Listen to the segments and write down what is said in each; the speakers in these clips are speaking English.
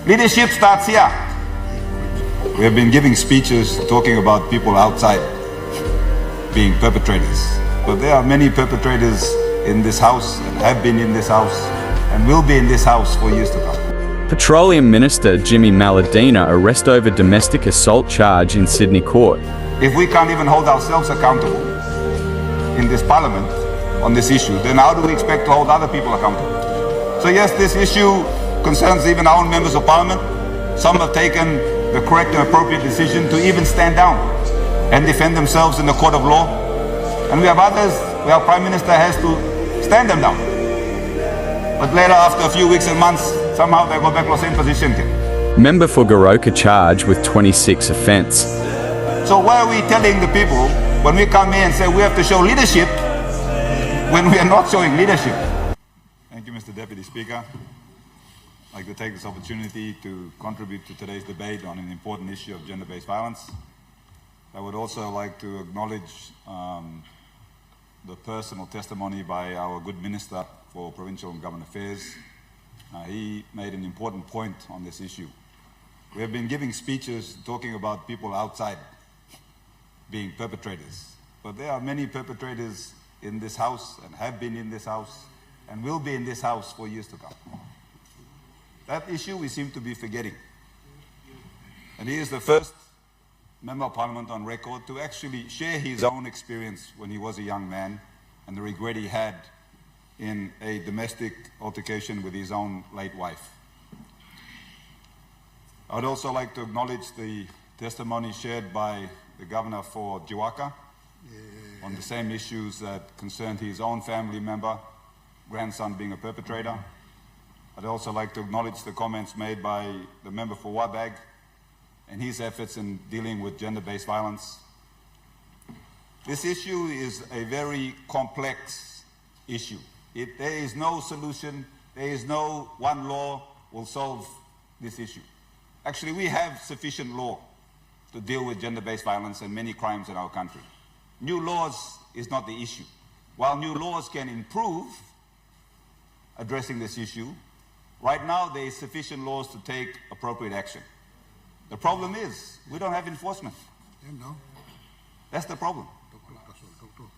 Leadership starts here. We have been giving speeches talking about people outside being perpetrators. But there are many perpetrators in this house and have been in this house and will be in this house for years to come. Petroleum Minister Jimmy Maladina arrest over domestic assault charge in Sydney court. If we can't even hold ourselves accountable in this parliament on this issue, then how do we expect to hold other people accountable? So yes, this issue concerns even our own members of parliament. Some have taken the correct and appropriate decision to even stand down and defend themselves in the court of law. And we have others where our Prime Minister has to stand them down. But later, after a few weeks and months, somehow they go back to the same position again. Member for Goroka charged with 26 offence. So why are we telling the people when we come here and say we have to show leadership when we are not showing leadership? Thank you, Mr. Deputy Speaker. I'd like to take this opportunity to contribute to today's debate on an important issue of gender-based violence. I would also like to acknowledge the personal testimony by our good Minister for Provincial and Government Affairs. He made an important point on this issue. We have been giving speeches talking about people outside being perpetrators. But there are many perpetrators in this house and have been in this house and will be in this house for years to come. That issue we seem to be forgetting. And he is the first Member of Parliament on record to actually share his own experience when he was a young man and the regret he had in a domestic altercation with his own late wife. I would also like to acknowledge the testimony shared by the Governor for Jiwaka on the same issues that concerned his own family member, grandson being a perpetrator. I'd also like to acknowledge the comments made by the member for Wabag and his efforts in dealing with gender-based violence. This issue is a very complex issue. There is no solution, there is no one law will solve this issue. Actually, we have sufficient law to deal with gender-based violence and many crimes in our country. New laws is not the issue. While new laws can improve addressing this issue, right now there is sufficient laws to take appropriate action. The problem is we don't have enforcement. That's the problem.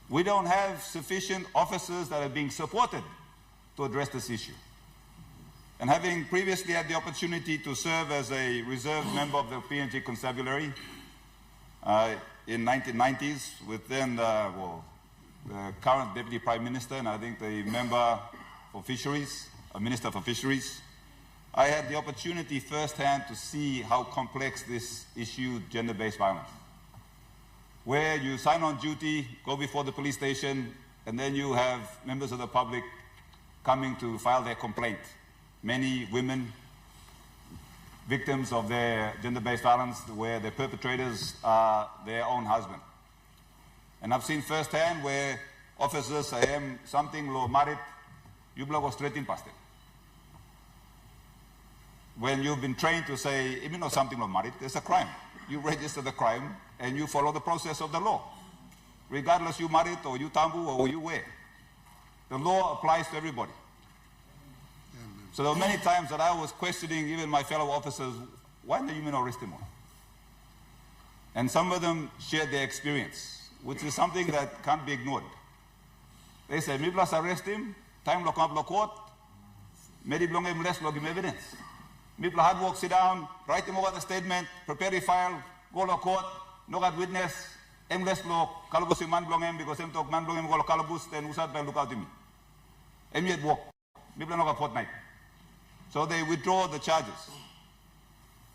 We don't have sufficient officers that are being supported to address this issue. And having previously had the opportunity to serve as a reserve member of the PNG Constabulary in 1990s with then the current Deputy Prime Minister and I think the member for Fisheries, Minister for Fisheries, I had the opportunity firsthand to see how complex this issue, gender-based violence, where you sign on duty, go before the police station, and then you have members of the public coming to file their complaint. Many women, victims of their gender-based violence, where the perpetrators are their own husband. And I've seen firsthand where officers say, something lo marit, you go straight in past it. When you've been trained to say, even though something lo marit, there's a crime. You register the crime and you follow the process of the law. Regardless you marit or you tambu or you wear. The law applies to everybody. So there were many times that I was questioning even my fellow officers, why do you mean arrest him? And some of them shared their experience, which is something that can't be ignored. They said, me plus arrest him, time lo come up lo court, medi blong him less lo give him evidence. Me plus hard work, sit down, write him over the statement, prepare the file, go to court, no got witness, em less lo kalabus man blong him because em talk man blong him go to kalabus, then usad by look out to me. Em yet walk, me plus no got fortnight. So they withdraw the charges.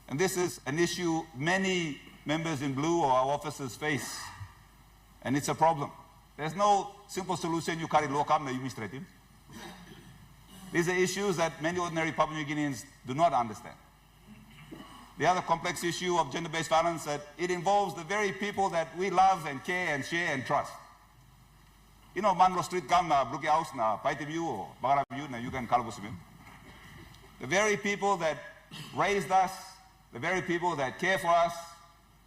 And this is an issue many members in blue or our officers face. And it's a problem. There's no simple solution, you carry law come, you administrative. These are issues that many ordinary Papua New Guineans do not understand. The other complex issue of gender-based violence, that it involves the very people that we love and care and share and trust. You know, Manlo Street come na Brookie House na Paiti View or Bagara View na you can kalabus him. The very people that raised us, the very people that care for us,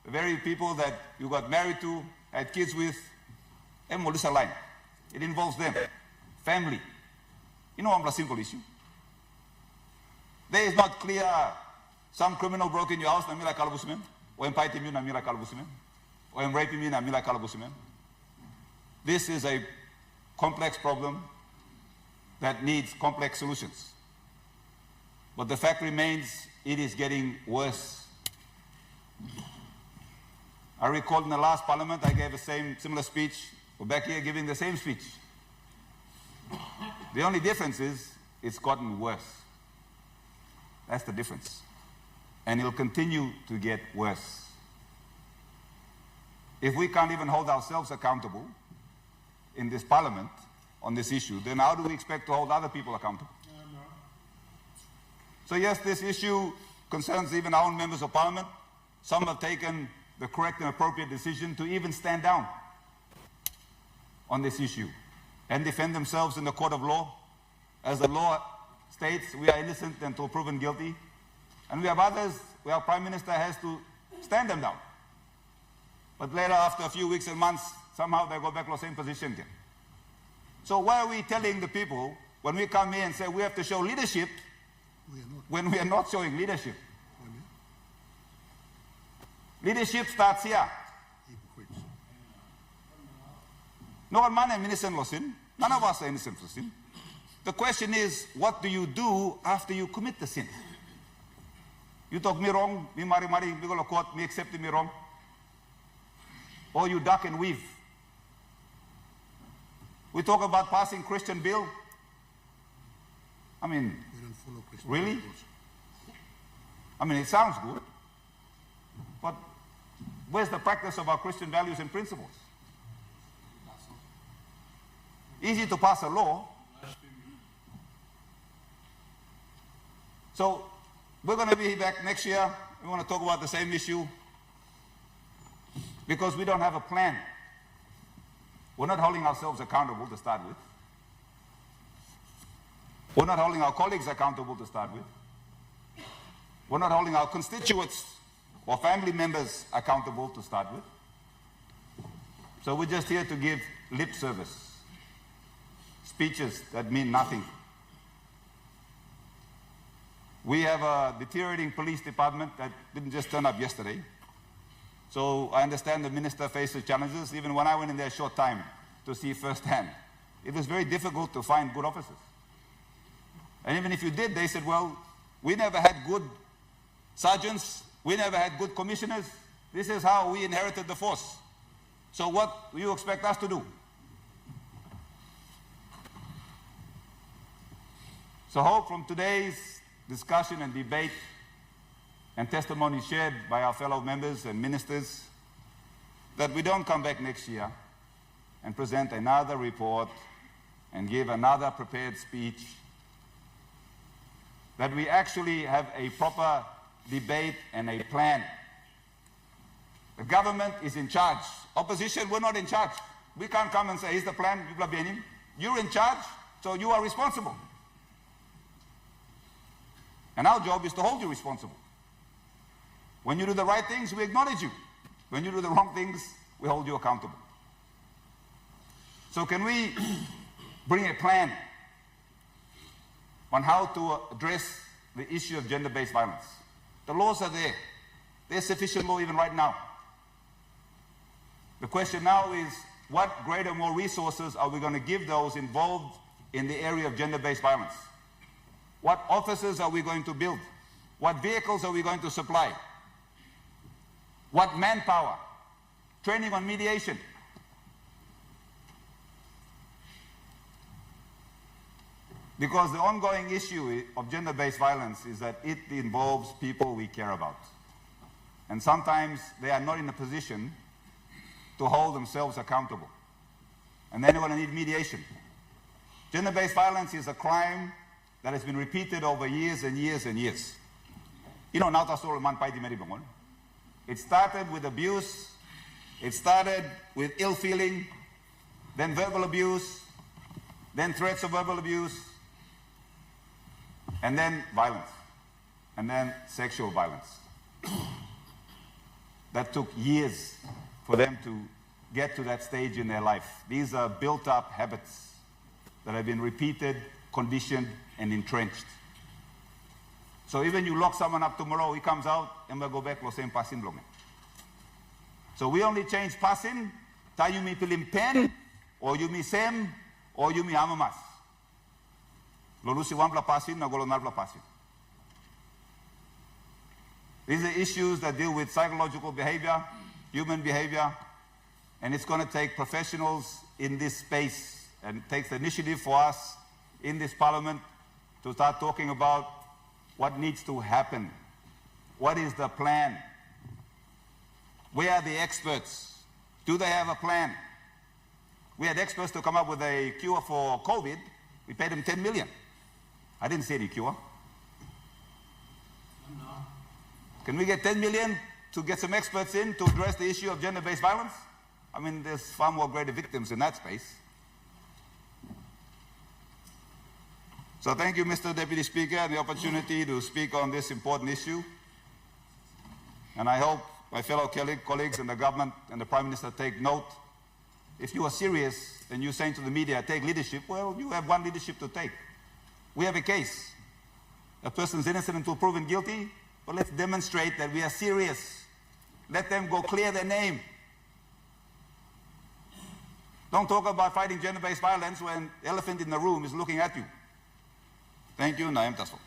the very people that you got married to, had kids with, Molisa line. It involves them, family. You know, a simple issue. There is not clear some criminal broke in your house, namila kalabusimen, or fighting you, namila kalabusimen, or raping you, namila kalabusimen. This is a complex problem that needs complex solutions. But the fact remains, it is getting worse. I recall in the last parliament, I gave a similar speech. We're back here giving the same speech. The only difference is it's gotten worse. That's the difference. And it'll continue to get worse. If we can't even hold ourselves accountable in this parliament on this issue, then how do we expect to hold other people accountable? So yes, this issue concerns even our own members of parliament. Some have taken the correct and appropriate decision to even stand down on this issue and defend themselves in the court of law. As the law states, we are innocent until proven guilty. And we have others where our Prime Minister has to stand them down. But later, after a few weeks and months, somehow they go back to the same position again. So why are we telling the people, when we come here and say we have to show leadership, when we are not showing leadership? Leadership starts here. No one man is innocent of sin. None of us are innocent of sin. The question is, what do you do after you commit the sin? You talk me wrong, me mari, me go to court, me accept me wrong. Or you duck and weave. We talk about passing Christian bill. I mean, really? I mean, it sounds good. But where's the practice of our Christian values and principles? Easy to pass a law. So we're going to be back next year. We want to talk about the same issue because we don't have a plan. We're not holding ourselves accountable to start with. We're not holding our colleagues accountable to start with. We're not holding our constituents or family members accountable to start with. So we're just here to give lip service, speeches that mean nothing. We have a deteriorating police department that didn't just turn up yesterday. So I understand the minister faces challenges. Even when I went in there a short time to see firsthand, it was very difficult to find good officers. And even if you did, they said, well, we never had good sergeants. We never had good commissioners. This is how we inherited the force. So what do you expect us to do? So hope from today's discussion and debate and testimony shared by our fellow members and ministers that we don't come back next year and present another report and give another prepared speech, that we actually have a proper debate and a plan. The government is in charge. Opposition, we're not in charge. We can't come and say, here's the plan, you're in charge, so you are responsible. And our job is to hold you responsible. When you do the right things, we acknowledge you. When you do the wrong things, we hold you accountable. So can we bring a plan on how to address the issue of gender-based violence? The laws are there. There's sufficient law even right now. The question now is, what greater, more resources are we going to give those involved in the area of gender-based violence? What offices are we going to build? What vehicles are we going to supply? What manpower? Training on mediation. Because the ongoing issue of gender-based violence is that it involves people we care about. And sometimes they are not in a position to hold themselves accountable. And then they're going to need mediation. Gender-based violence is a crime that has been repeated over years and years and years. You know, it started with abuse, it started with ill feeling, then verbal abuse, then threats of verbal abuse, and then violence, and then sexual violence. That took years for them to get to that stage in their life. These are built-up habits that have been repeated, conditioned, and entrenched. So even you lock someone up tomorrow, he comes out, and we'll go back to the same pasin blonge. So we only change pasin, ta you mi pilim pen, or you mi sem, or you mi amamas. Lolusi wampla pasin, na golonarpla pasin. These are issues that deal with psychological behavior, human behavior, and it's going to take professionals in this space, and it takes the initiative for us in this parliament to start talking about what needs to happen. What is the plan? Where are the experts? Do they have a plan? We had experts to come up with a cure for COVID. We paid them 10 million. I didn't see any cure. Can we get 10 million to get some experts in to address the issue of gender-based violence? I mean, there's far more greater victims in that space. So thank you, Mr. Deputy Speaker, and the opportunity to speak on this important issue. And I hope my fellow colleagues and the government and the Prime Minister take note. If you are serious and you're saying to the media, take leadership, well, you have one leadership to take. We have a case. A person's innocent until proven guilty, but let's demonstrate that we are serious. Let them go clear their name. Don't talk about fighting gender-based violence when the elephant in the room is looking at you. Thank you, and I am Tasfo.